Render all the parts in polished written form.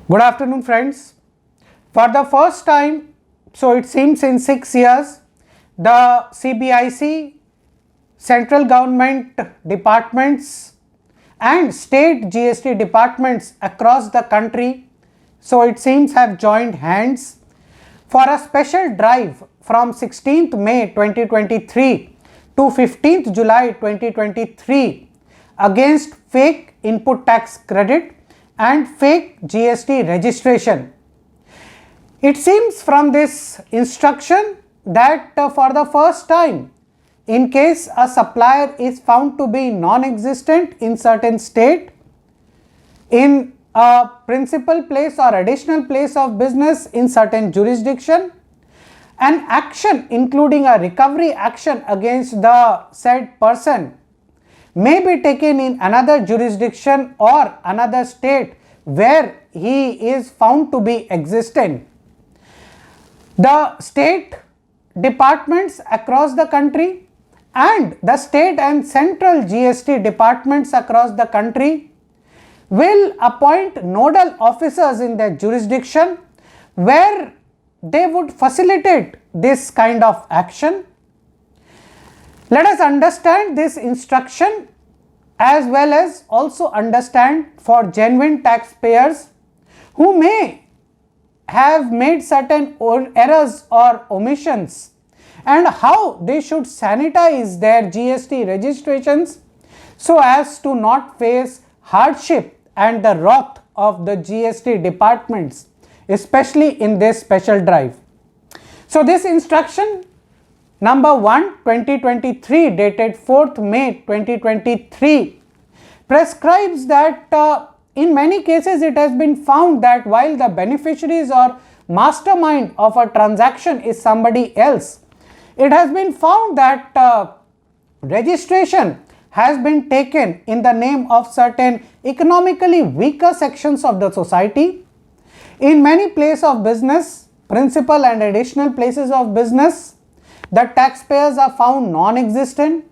Good afternoon, friends. For the first time, so it seems in 6 years, the CBIC, central government departments and state GST departments across the country, so it seems have joined hands for a special drive from 16th May 2023 to 15th July 2023 against fake input tax credit and fake GST registration. It seems from this instruction that for the first time, in case a supplier is found to be non-existent in certain state, in a principal place or additional place of business in certain jurisdiction, an action including a recovery action against the said person may be taken in another jurisdiction or another state where he is found to be existent. The state departments across the country and the state and central GST departments across the country will appoint nodal officers in their jurisdiction where they would facilitate this kind of action. Let us understand this instruction as well as also understand for genuine taxpayers who may have made certain errors or omissions and how they should sanitize their GST registrations so as to not face hardship and the wrath of the GST departments, especially in this special drive. So this instruction number 1 2023 dated 4th May 2023 prescribes that in many cases it has been found that while the beneficiaries or mastermind of a transaction is somebody else, it has been found that registration has been taken in the name of certain economically weaker sections of the society. In many places of business, principal and additional places of business, the taxpayers are found non-existent.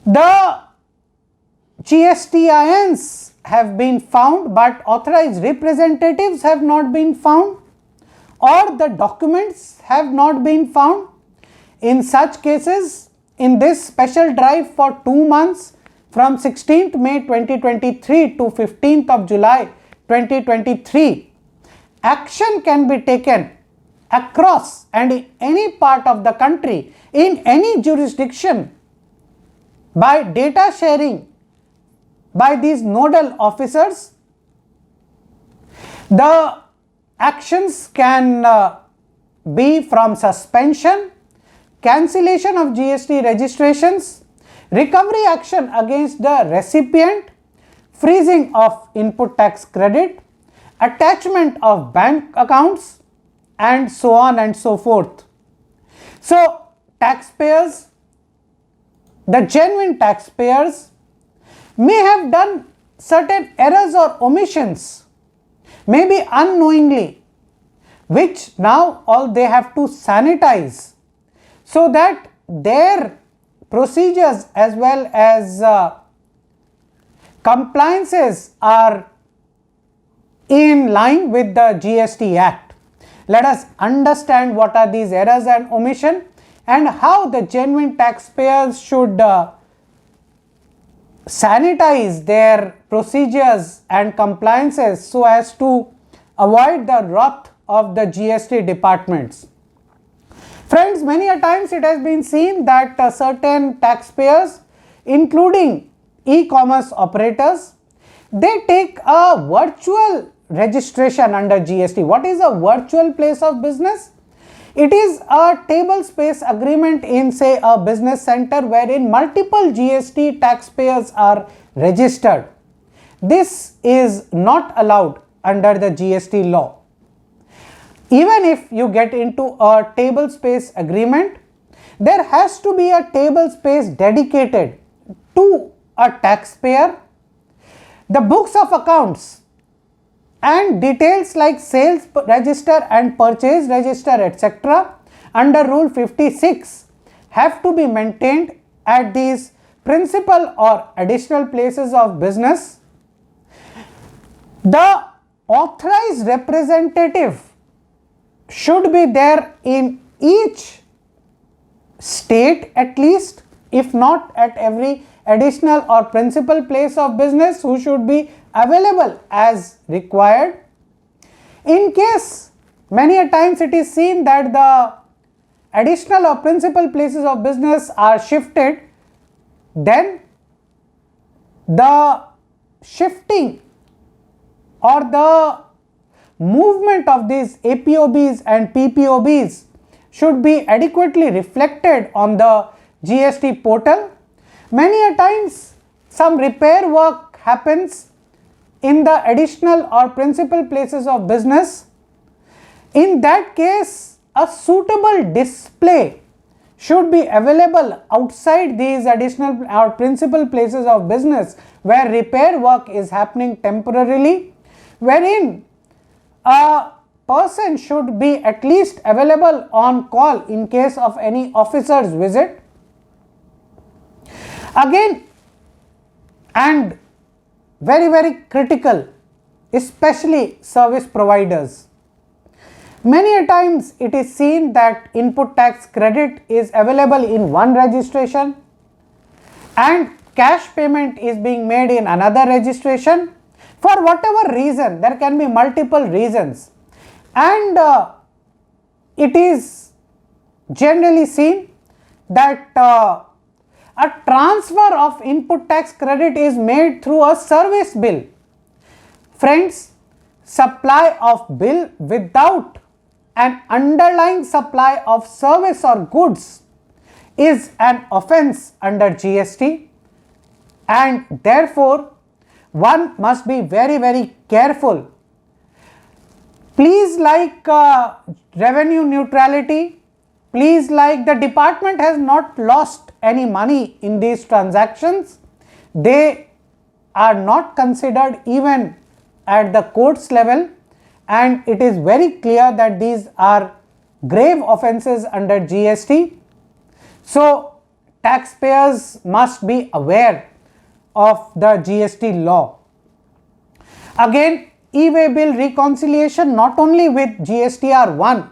The GSTINs have been found but authorized representatives have not been found, or the documents have not been found. In such cases, in this special drive for 2 months from 16th May 2023 to 15th of July 2023, action can be taken across and in any part of the country, in any jurisdiction, by data sharing by these nodal officers. The actions can be from suspension, cancellation of GST registrations, recovery action against the recipient, freezing of input tax credit, attachment of bank accounts, and so on and so forth. So taxpayers, the genuine taxpayers, may have done certain errors or omissions, maybe unknowingly, which now all they have to sanitize so that their procedures as well as compliances are in line with the GST Act. Let us understand what are these errors and omission and how the genuine taxpayers should sanitize their procedures and compliances so as to avoid the wrath of the GST departments. Friends, many a times it has been seen that certain taxpayers, including e-commerce operators, they take a virtual registration under GST. What is a virtual place of business? It is a table space agreement in, say, a business center wherein multiple GST taxpayers are registered. This is not allowed under the GST law. Even if you get into a table space agreement, there has to be a table space dedicated to a taxpayer. The books of accounts and details like sales register and purchase register etc. under Rule 56 have to be maintained at these principal or additional places of business. The authorized representative should be there in each state at least, if not at every additional or principal place of business, who should be available as required. In case many a times it is seen that the additional or principal places of business are shifted, then the shifting or the movement of these APOBs and PPOBs should be adequately reflected on the GST portal. Many a times some repair work happens in the additional or principal places of business. In that case, a suitable display should be available outside these additional or principal places of business where repair work is happening temporarily, wherein a person should be at least available on call in case of any officer's visit. Again, and very critical, especially service providers. Many a times it is seen that input tax credit is available in one registration and cash payment is being made in another registration. For whatever reason, there can be multiple reasons, and it is generally seen that a transfer of input tax credit is made through a service bill. Friends, supply of bill without an underlying supply of service or goods is an offence under GST, and therefore one must be very careful. Please, like revenue neutrality, please, like the department has not lost any money in these transactions. They are not considered even at the courts level, and it is very clear that these are grave offences under GST. So taxpayers must be aware of the GST law. Again, e-way bill reconciliation not only with GSTR 1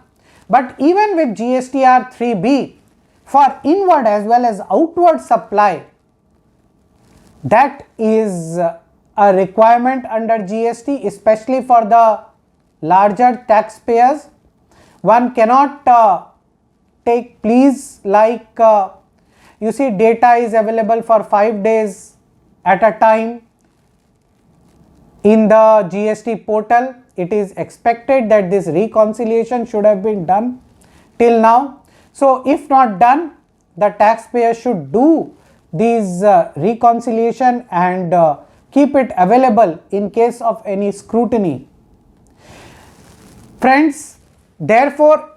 but even with GSTR 3B for inward as well as outward supply, that is a requirement under GST, especially for the larger taxpayers. One cannot take pleas like you see, data is available for 5 days at a time in the GST portal. It is expected that this reconciliation should have been done till now. So if not done, the taxpayer should do these reconciliation and keep it available in case of any scrutiny. Friends, therefore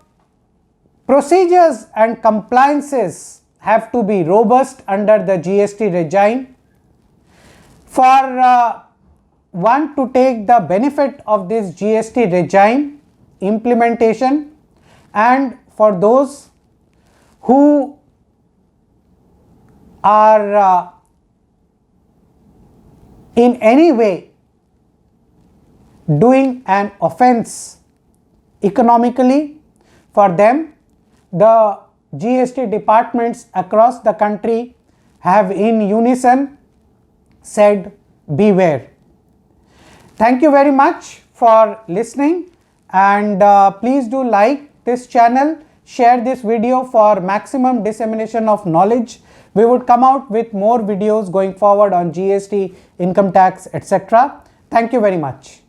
procedures and compliances have to be robust under the GST regime. For one to take the benefit of this GST regime implementation, and for those who are in any way doing an offence economically, for them the GST departments across the country have in unison said beware. Thank you very much for listening, and please do like this channel, share this video for maximum dissemination of knowledge. We would come out with more videos going forward on GST, income tax, etc. Thank you very much.